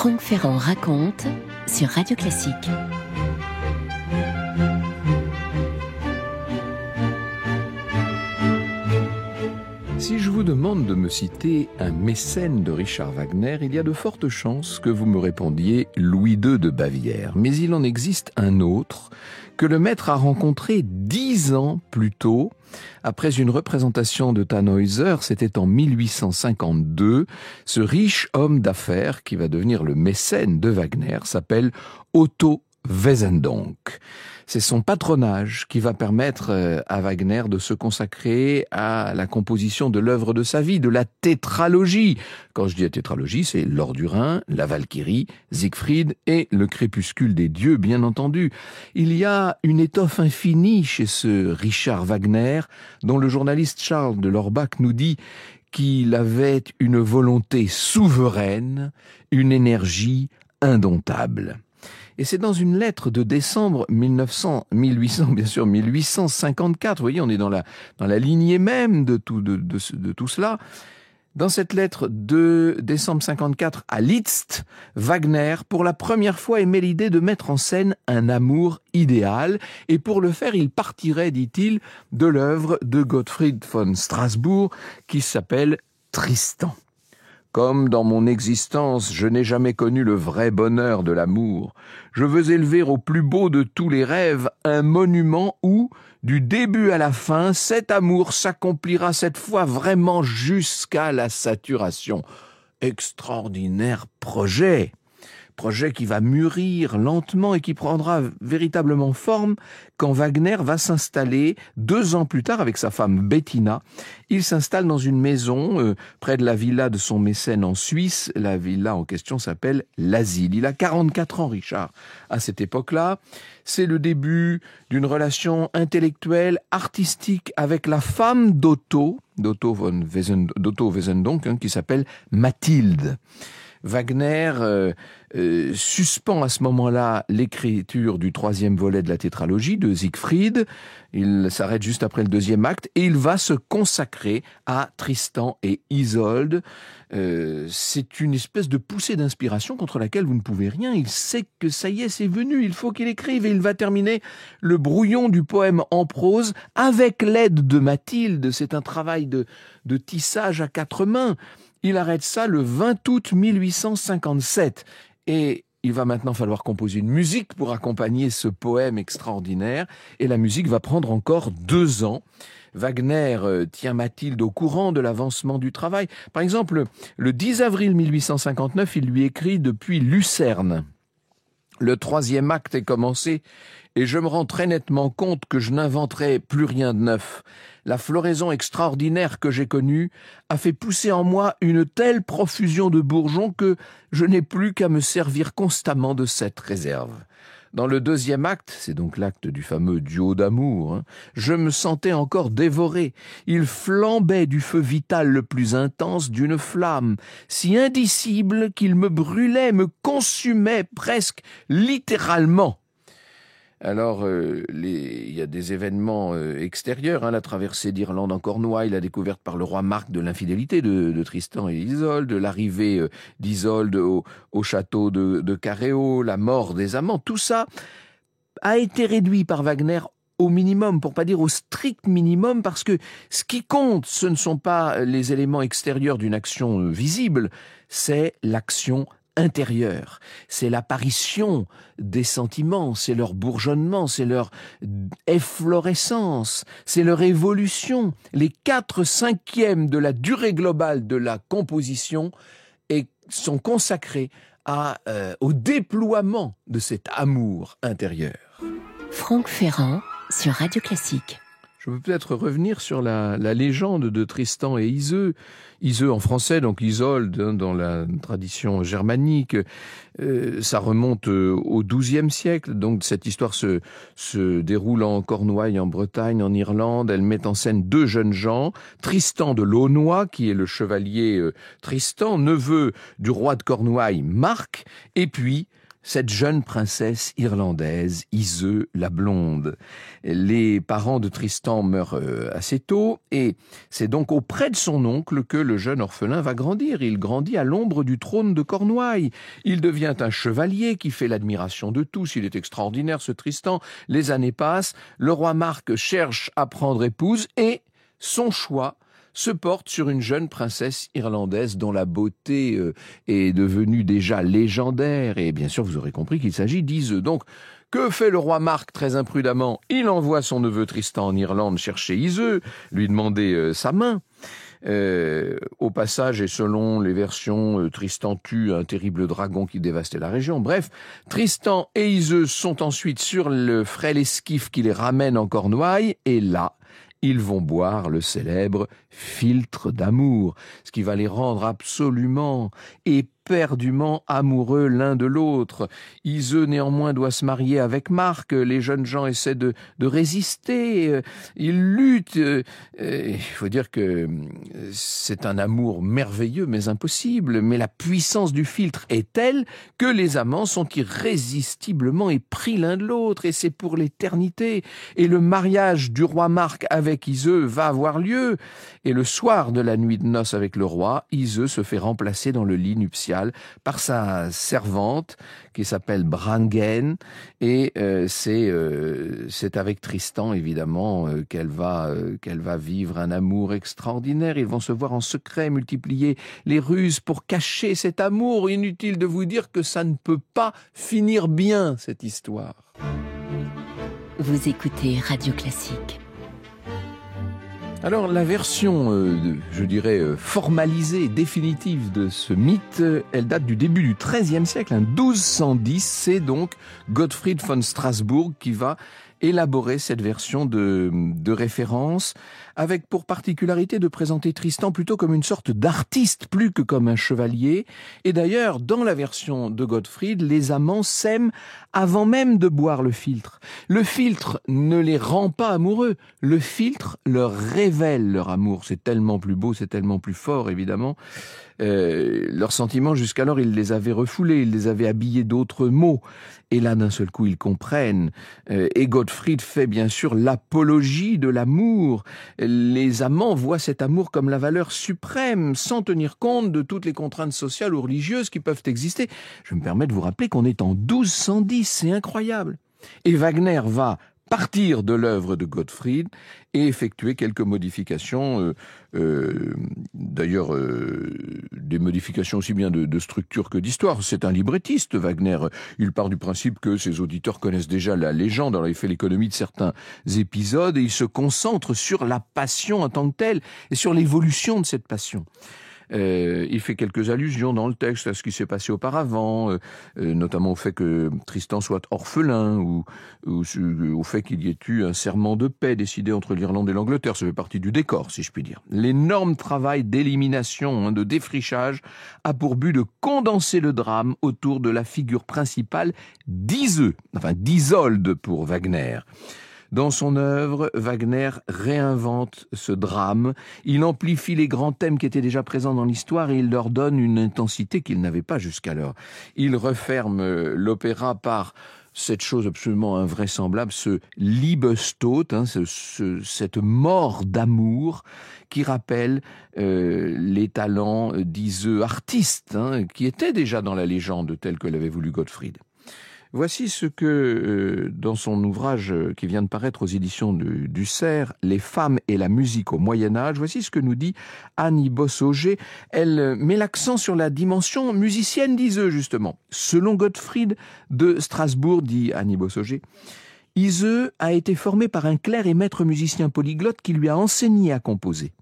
Franck Ferrand raconte sur Radio Classique. Si je vous demande de me citer un mécène de Richard Wagner, il y a de fortes chances que vous me répondiez Louis II de Bavière. Mais il en existe un autre que le maître a rencontré 10 ans plus tôt, après une représentation de Tannhäuser, c'était en 1852. Ce riche homme d'affaires qui va devenir le mécène de Wagner s'appelle Otto Wesendonck. C'est son patronage qui va permettre à Wagner de se consacrer à la composition de l'œuvre de sa vie, de la tétralogie. Quand je dis la tétralogie, c'est L'Or du Rhin, La Valkyrie, Siegfried et Le Crépuscule des dieux, bien entendu. Il y a une étoffe infinie chez ce Richard Wagner, dont le journaliste Charles de Lorbach nous dit qu'il avait une volonté souveraine, une énergie indomptable. Et c'est dans une lettre de décembre 1854, vous voyez, on est dans la lignée même de tout cela. Dans cette lettre de décembre 54 à Liszt, Wagner, pour la première fois, émet l'idée de mettre en scène un amour idéal. Et pour le faire, il partirait, dit-il, de l'œuvre de Gottfried von Strasbourg, qui s'appelle Tristan. Comme dans mon existence, je n'ai jamais connu le vrai bonheur de l'amour, je veux élever au plus beau de tous les rêves un monument où, du début à la fin, cet amour s'accomplira cette fois vraiment jusqu'à la saturation. Extraordinaire projet qui va mûrir lentement et qui prendra véritablement forme quand Wagner va s'installer 2 ans plus tard avec sa femme Bettina. Il s'installe dans une maison près de la villa de son mécène en Suisse. La villa en question s'appelle l'Asile. Il a 44 ans, Richard, à cette époque-là. C'est le début d'une relation intellectuelle, artistique avec la femme d'Otto Wesendonck, qui s'appelle Mathilde. Wagner suspend à ce moment-là l'écriture du 3e volet de la tétralogie de Siegfried. Il s'arrête juste après le 2e acte et il va se consacrer à Tristan et Isolde. C'est une espèce de poussée d'inspiration contre laquelle vous ne pouvez rien. Il sait que ça y est, c'est venu, il faut qu'il écrive et il va terminer le brouillon du poème en prose avec l'aide de Mathilde. C'est un travail de tissage à 4 mains. Il arrête ça le 20 août 1857 et il va maintenant falloir composer une musique pour accompagner ce poème extraordinaire et la musique va prendre encore 2 ans. Wagner tient Mathilde au courant de l'avancement du travail. Par exemple, le 10 avril 1859, il lui écrit depuis Lucerne. Le 3e acte est commencé et je me rends très nettement compte que je n'inventerai plus rien de neuf. La floraison extraordinaire que j'ai connue a fait pousser en moi une telle profusion de bourgeons que je n'ai plus qu'à me servir constamment de cette réserve. Dans le 2e acte, c'est donc l'acte du fameux duo d'amour, je me sentais encore dévoré. Il flambait du feu vital le plus intense d'une flamme, si indicible qu'il me brûlait, me consumait presque littéralement. Alors, il y a des événements extérieurs, la traversée d'Irlande en Cornouailles, la découverte par le roi Marc de l'infidélité de Tristan et Isolde, l'arrivée d'Isolde au château de Caréo, la mort des amants, tout ça a été réduit par Wagner au minimum, pour pas dire au strict minimum, parce que ce qui compte, ce ne sont pas les éléments extérieurs d'une action visible, c'est l'action intérieur, c'est l'apparition des sentiments, c'est leur bourgeonnement, c'est leur efflorescence, c'est leur évolution. Les 4/5 de la durée globale de la composition sont consacrés au déploiement de cet amour intérieur. Franck Ferrand sur Radio Classique. Je peux peut-être revenir sur la légende de Tristan et Iseux. Iseux en français, donc Isolde dans la tradition germanique. Ça remonte au XIIe siècle. Donc cette histoire se déroule en Cornouailles, en Bretagne, en Irlande. Elle met en scène 2 jeunes gens. Tristan de Launois, qui est le chevalier Tristan, neveu du roi de Cornouailles, Marc. Et puis cette jeune princesse irlandaise, Iseux la blonde. Les parents de Tristan meurent assez tôt et c'est donc auprès de son oncle que le jeune orphelin va grandir. Il grandit à l'ombre du trône de Cornouailles. Il devient un chevalier qui fait l'admiration de tous. Il est extraordinaire ce Tristan. Les années passent, le roi Marc cherche à prendre épouse et son choix se porte sur une jeune princesse irlandaise dont la beauté est devenue déjà légendaire. Et bien sûr, vous aurez compris qu'il s'agit d'Iseux. Donc, que fait le roi Marc très imprudemment? Il envoie son neveu Tristan en Irlande chercher Iseux, lui demander sa main. Au passage, et selon les versions, Tristan tue un terrible dragon qui dévastait la région. Bref, Tristan et Iseux sont ensuite sur le frêle esquif qui les ramène en Cornouailles, et là, ils vont boire le célèbre philtre d'amour, ce qui va les rendre absolument éperdument amoureux l'un de l'autre. Iseux, néanmoins, doit se marier avec Marc. Les jeunes gens essaient de résister. Ils luttent. Il faut dire que c'est un amour merveilleux, mais impossible. Mais la puissance du philtre est telle que les amants sont irrésistiblement épris l'un de l'autre. Et c'est pour l'éternité. Et le mariage du roi Marc avec Iseux va avoir lieu. Et le soir de la nuit de noces avec le roi, Iseux se fait remplacer dans le lit nuptial par sa servante qui s'appelle Branghen, et c'est avec Tristan évidemment qu'elle va vivre un amour extraordinaire. Ils vont se voir en secret, multiplier les ruses pour cacher cet amour. Inutile de vous dire que ça ne peut pas finir bien, cette histoire. Vous écoutez Radio Classique. Alors la version, je dirais, formalisée, définitive de ce mythe, elle date du début du XIIIe siècle, 1210. C'est donc Gottfried von Strassburg qui va élaborer cette version de référence, avec pour particularité de présenter Tristan plutôt comme une sorte d'artiste, plus que comme un chevalier. Et d'ailleurs, dans la version de Gottfried, les amants s'aiment avant même de boire le philtre. Le philtre ne les rend pas amoureux, le philtre leur révèle leur amour. C'est tellement plus beau, c'est tellement plus fort, évidemment. Leurs sentiments, jusqu'alors, ils les avaient refoulés, ils les avaient habillés d'autres mots. Et là, d'un seul coup, ils comprennent. Et Gottfried fait bien sûr l'apologie de l'amour. Les amants voient cet amour comme la valeur suprême, sans tenir compte de toutes les contraintes sociales ou religieuses qui peuvent exister. Je me permets de vous rappeler qu'on est en 1210, c'est incroyable. Et Wagner va partir de l'œuvre de Gottfried et effectuer quelques modifications, d'ailleurs des modifications aussi bien de structure que d'histoire. C'est un librettiste, Wagner. Il part du principe que ses auditeurs connaissent déjà la légende, alors il fait l'économie de certains épisodes et il se concentre sur la passion en tant que telle et sur l'évolution de cette passion. Il fait quelques allusions dans le texte à ce qui s'est passé auparavant, notamment au fait que Tristan soit orphelin ou au fait qu'il y ait eu un serment de paix décidé entre l'Irlande et l'Angleterre. Ça fait partie du décor, si je puis dire. L'énorme travail d'élimination, de défrichage, a pour but de condenser le drame autour de la figure principale d'Iseux, enfin d'Isolde pour Wagner. Dans son œuvre, Wagner réinvente ce drame, il amplifie les grands thèmes qui étaient déjà présents dans l'histoire et il leur donne une intensité qu'ils n'avaient pas jusqu'alors. Il referme l'opéra par cette chose absolument invraisemblable, ce Liebestod, cette mort d'amour qui rappelle les talents d'Iseux artiste, qui étaient déjà dans la légende telle que l'avait voulu Gottfried. Voici ce que, dans son ouvrage qui vient de paraître aux éditions du Cerf, « Les femmes et la musique au Moyen-Âge », voici ce que nous dit Annie Bossauger. Elle met l'accent sur la dimension musicienne d'Iseux, justement. Selon Gottfried de Strasbourg, dit Annie Bossauger, Iseux a été formé par un clerc et maître musicien polyglotte qui lui a enseigné à composer.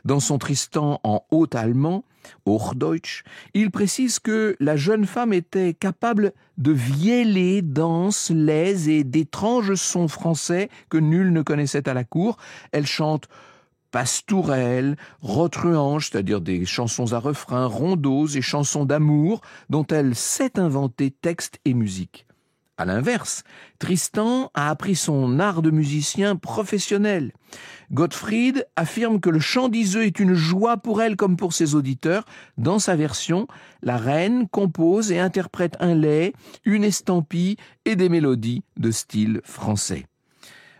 Dans son Tristan en haut-allemand, Hochdeutsch, il précise que la jeune femme était capable de vieler, danse, laise et d'étranges sons français que nul ne connaissait à la cour. Elle chante pastourelles, rotruanges, c'est-à-dire des chansons à refrain, rondeaux et chansons d'amour dont elle sait inventer texte et musique. À l'inverse, Tristan a appris son art de musicien professionnel. Gottfried affirme que le chant d'Iseux est une joie pour elle comme pour ses auditeurs. Dans sa version, la reine compose et interprète un lait, une estampille et des mélodies de style français.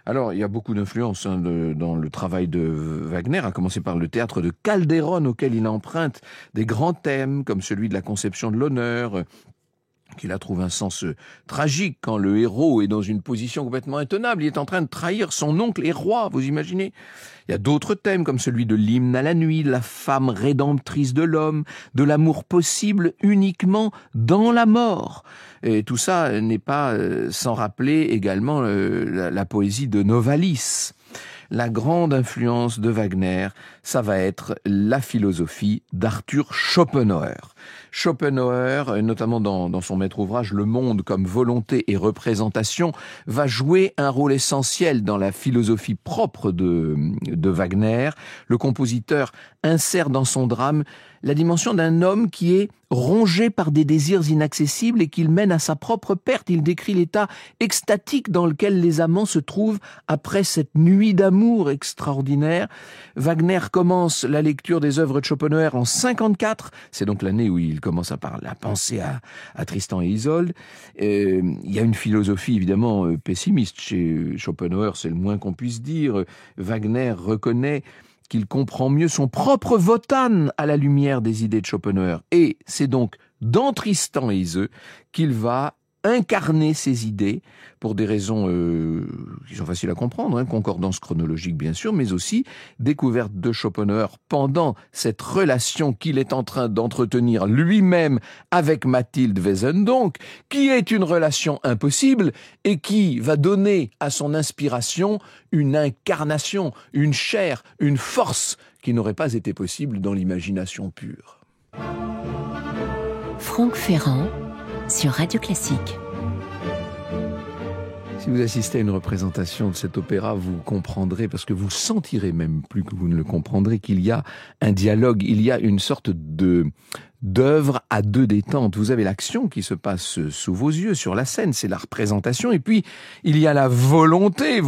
Alors, il y a beaucoup d'influence dans le travail de Wagner, à commencer par le théâtre de Calderon, auquel il emprunte des grands thèmes, comme celui de la conception de l'honneur, qui là trouve un sens tragique quand le héros est dans une position complètement intenable. Il est en train de trahir son oncle et roi, vous imaginez ? Il y a d'autres thèmes comme celui de l'hymne à la nuit, de la femme rédemptrice de l'homme, de l'amour possible uniquement dans la mort. Et tout ça n'est pas sans rappeler également la poésie de Novalis. La grande influence de Wagner, ça va être la philosophie d'Arthur Schopenhauer. Schopenhauer, notamment dans son maître ouvrage Le monde comme volonté et représentation, va jouer un rôle essentiel dans la philosophie propre de Wagner. Le compositeur insère dans son drame la dimension d'un homme qui est rongé par des désirs inaccessibles et qu'il mène à sa propre perte. Il décrit l'état extatique dans lequel les amants se trouvent après cette nuit d'amour extraordinaire. Wagner commence la lecture des œuvres de Schopenhauer en 54. C'est donc l'année où il commence à penser à Tristan et Isolde. Il y a une philosophie évidemment pessimiste chez Schopenhauer, c'est le moins qu'on puisse dire. Wagner reconnaît qu'il comprend mieux son propre Wotan à la lumière des idées de Schopenhauer. Et c'est donc dans Tristan et Iseult qu'il va incarner ces idées pour des raisons qui sont faciles à comprendre, concordance chronologique bien sûr, mais aussi découverte de Schopenhauer pendant cette relation qu'il est en train d'entretenir lui-même avec Mathilde Wesendonck, qui est une relation impossible et qui va donner à son inspiration une incarnation, une chair, une force qui n'aurait pas été possible dans l'imagination pure. Franck Ferrand sur Radio Classique. Si vous assistez à une représentation de cet opéra, vous comprendrez, parce que vous sentirez même plus que vous ne le comprendrez, qu'il y a un dialogue, il y a une sorte d'œuvre à deux détentes. Vous avez l'action qui se passe sous vos yeux sur la scène, c'est la représentation, et puis il y a la volonté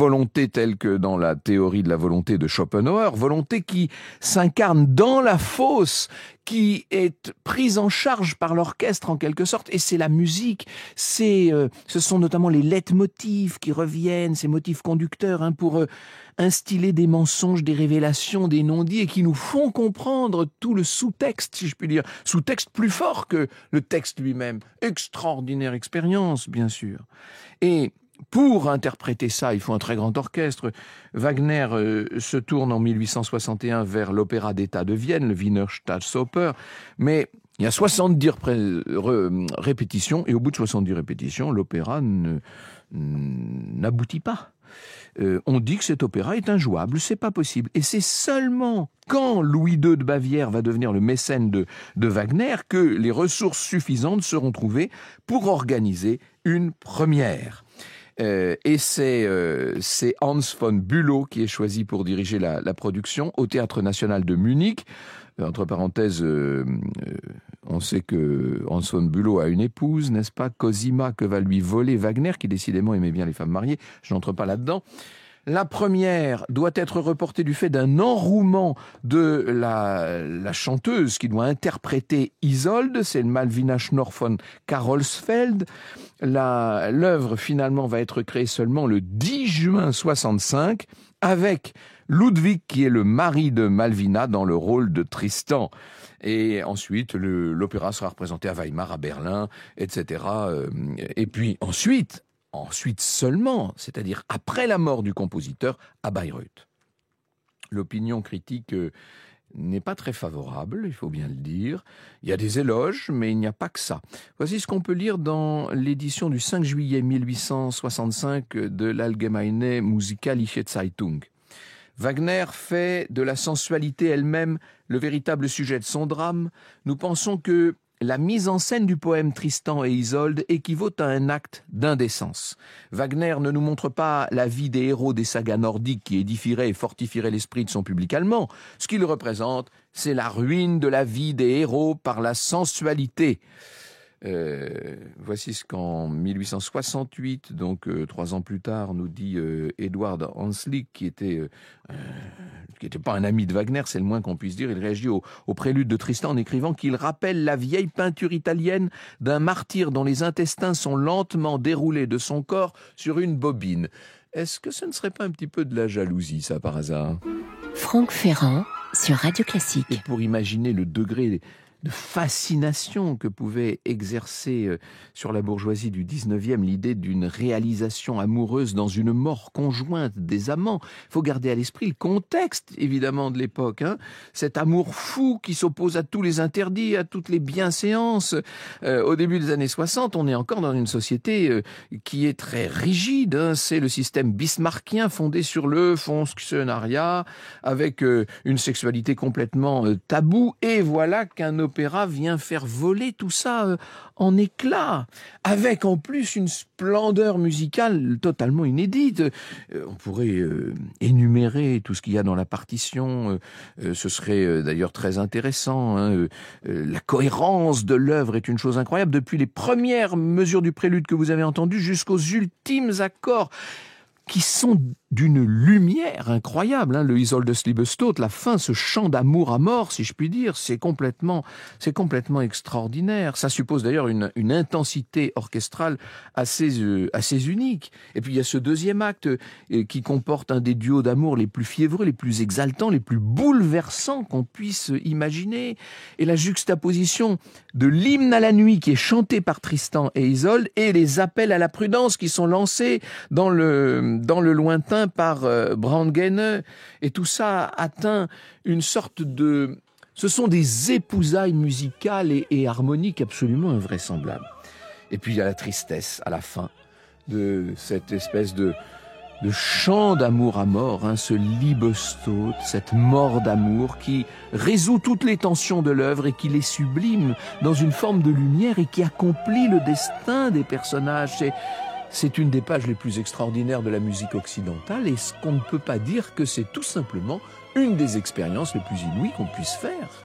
telle que dans la théorie de la volonté de Schopenhauer, volonté qui s'incarne dans la fosse, qui est prise en charge par l'orchestre en quelque sorte, et c'est la musique, ce sont notamment les leitmotifs qui reviennent, ces motifs conducteurs pour instiller des mensonges, des révélations, des non-dits, et qui nous font comprendre tout le sous-texte, si je puis dire, sous-texte plus fort que le texte lui-même. Extraordinaire expérience, bien sûr. Et pour interpréter ça, il faut un très grand orchestre. Wagner se tourne en 1861 vers l'Opéra d'État de Vienne, le Wiener Staatsoper, mais il y a 70 répétitions, et au bout de 70 répétitions, l'opéra n'aboutit pas. On dit que cet opéra est injouable, c'est pas possible. Et c'est seulement quand Louis II de Bavière va devenir le mécène de Wagner que les ressources suffisantes seront trouvées pour organiser une première. Et c'est Hans von Bülow qui est choisi pour diriger la production au Théâtre National de Munich. Entre parenthèses, on sait que Hans von Bülow a une épouse, n'est-ce pas, Cosima, que va lui voler Wagner, qui décidément aimait bien les femmes mariées. Je n'entre pas là-dedans. La première doit être reportée du fait d'un enrouement de la chanteuse qui doit interpréter Isolde, c'est le Malvina Schnorr von Karolsfeld. L'œuvre finalement va être créée seulement le 10 juin 65 avec Ludwig qui est le mari de Malvina dans le rôle de Tristan. Et ensuite l'opéra sera représenté à Weimar, à Berlin, etc. Et puis ensuite seulement, c'est-à-dire après la mort du compositeur, à Bayreuth. L'opinion critique n'est pas très favorable, il faut bien le dire. Il y a des éloges, mais il n'y a pas que ça. Voici ce qu'on peut lire dans l'édition du 5 juillet 1865 de l'Allgemeine Musikalische Zeitung. Wagner fait de la sensualité elle-même le véritable sujet de son drame. Nous pensons que la mise en scène du poème Tristan et Isolde équivaut à un acte d'indécence. Wagner ne nous montre pas la vie des héros des sagas nordiques qui édifieraient et fortifieraient l'esprit de son public allemand. Ce qu'il représente, c'est la ruine de la vie des héros par la sensualité. Voici ce qu'en 1868, donc 3 ans plus tard, nous dit Edward Hanslick, qui était pas un ami de Wagner, c'est le moins qu'on puisse dire. Il réagit au prélude de Tristan en écrivant qu'il rappelle la vieille peinture italienne d'un martyr dont les intestins sont lentement déroulés de son corps sur une bobine. Est-ce que ce ne serait pas un petit peu de la jalousie, ça, par hasard ? Franck Ferrand sur Radio Classique. Et pour imaginer le degré de fascination que pouvait exercer sur la bourgeoisie du 19e l'idée d'une réalisation amoureuse dans une mort conjointe des amants. Il faut garder à l'esprit le contexte, évidemment, de l'époque. Cet amour fou qui s'oppose à tous les interdits, à toutes les bienséances. Au début des années 60, on est encore dans une société qui est très rigide. C'est le système bismarckien fondé sur le fonctionnariat, avec une sexualité complètement taboue. Et voilà qu'un opéra vient faire voler tout ça en éclats, avec en plus une splendeur musicale totalement inédite. On pourrait énumérer tout ce qu'il y a dans la partition, ce serait d'ailleurs très intéressant. La cohérence de l'œuvre est une chose incroyable, depuis les premières mesures du prélude que vous avez entendues jusqu'aux ultimes accords, qui sont d'une lumière incroyable. Le Isolde Liebestod, la fin, ce chant d'amour à mort, si je puis dire, c'est complètement extraordinaire. Ça suppose d'ailleurs une intensité orchestrale assez unique. Et puis il y a ce deuxième acte qui comporte un des duos d'amour les plus fiévreux, les plus exaltants, les plus bouleversants qu'on puisse imaginer. Et la juxtaposition de l'hymne à la nuit qui est chanté par Tristan et Isolde et les appels à la prudence qui sont lancés dans le lointain par Brangäne, et tout ça atteint une sorte de... Ce sont des épousailles musicales et harmoniques absolument invraisemblables. Et puis il y a la tristesse à la fin de cette espèce de chant d'amour à mort, ce Liebestod, cette mort d'amour qui résout toutes les tensions de l'œuvre et qui les sublime dans une forme de lumière et qui accomplit le destin des personnages. C'est une des pages les plus extraordinaires de la musique occidentale, et ce qu'on ne peut pas dire que c'est tout simplement une des expériences les plus inouïes qu'on puisse faire.